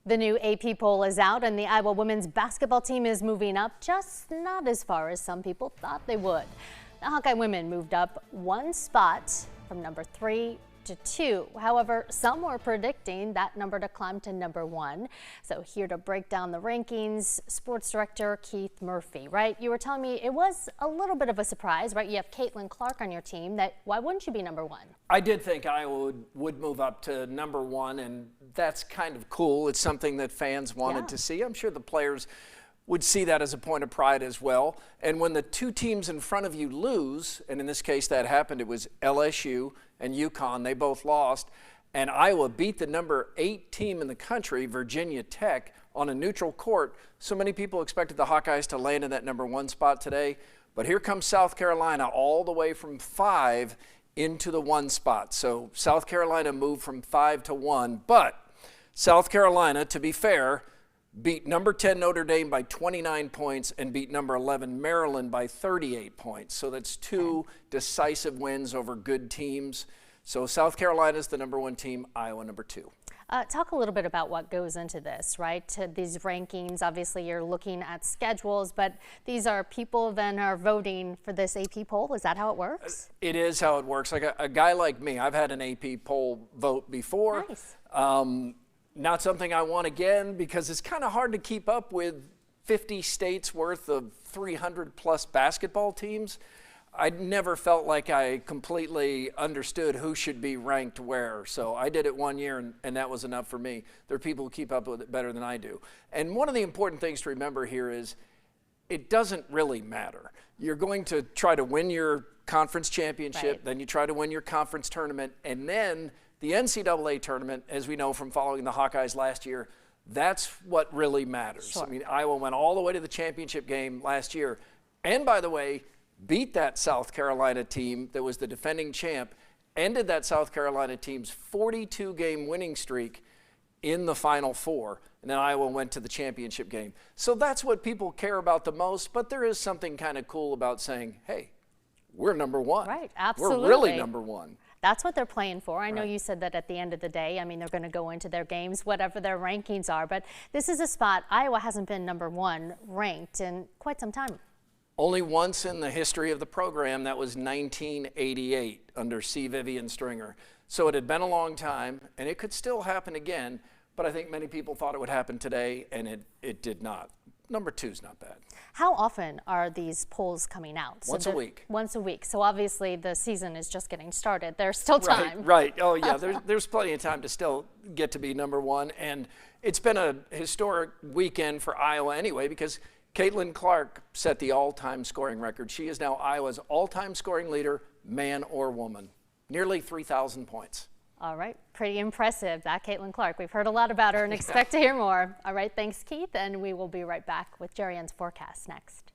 The new AP poll is out and the Iowa women's basketball team is moving up, just not as far as some people thought they would. The Hawkeye women moved up one spot from number 3 to 2. However, some were predicting that number to climb to number 1. So here to break down the rankings, sports director Keith Murphy, right? You were telling me it was a little bit of a surprise, right? You have Caitlin Clark on your team. Why wouldn't you be number 1? I did think Iowa would move up to number 1, and that's kind of cool. It's something that fans wanted to see. I'm sure the players would see that as a point of pride as well. And when the two teams in front of you lose, and in this case that happened, it was LSU and UConn, they both lost, and Iowa beat the number 8 team in the country, Virginia Tech, on a neutral court. So many people expected the Hawkeyes to land in that number 1 spot today, but here comes South Carolina all the way from 5 into the 1 spot. So South Carolina moved from 5 to 1, but South Carolina, to be fair, beat number 10 Notre Dame by 29 points and beat number 11 Maryland by 38 points. So that's 2 decisive wins over good teams. So South Carolina is the number 1 team, Iowa number 2. Talk a little bit about what goes into this, right? To these rankings, obviously you're looking at schedules, but these are people then are voting for this AP poll. Is that how it works? It is how it works. Like a guy like me, I've had an AP poll vote before. Nice. Not something I want again because it's kind of hard to keep up with 50 states worth of 300 plus basketball teams. I never felt like I completely understood who should be ranked where. So I did it one year and that was enough for me. There are people who keep up with it better than I do. And one of the important things to remember here is it doesn't really matter. You're going to try to win your conference championship, then you try to win your conference tournament, and then the NCAA tournament, as we know from following the Hawkeyes last year, that's what really matters. Sure. I mean, Iowa went all the way to the championship game last year. And by the way, beat that South Carolina team that was the defending champ, ended that South Carolina team's 42-game winning streak in the Final Four. And then Iowa went to the championship game. So that's what people care about the most. But there is something kind of cool about saying, hey, we're number 1. Right, absolutely. We're really number 1. That's what they're playing for. I know you said that at the end of the day, I mean, they're going to go into their games, whatever their rankings are, but this is a spot. Iowa hasn't been number 1 ranked in quite some time. Only once in the history of the program, that was 1988 under C. Vivian Stringer. So it had been a long time, and it could still happen again, but I think many people thought it would happen today, and it did not. Number 2 is not bad. How often are these polls coming out? Once a week. Once a week. So obviously the season is just getting started. There's still time. Right. Oh, yeah. There's plenty of time to still get to be number 1. And it's been a historic weekend for Iowa anyway because Caitlin Clark set the all-time scoring record. She is now Iowa's all-time scoring leader, man or woman. Nearly 3,000 points. All right, pretty impressive, that Caitlin Clark. We've heard a lot about her and expect to hear more. All right, thanks, Keith, and we will be right back with Jerry Ann's forecast next.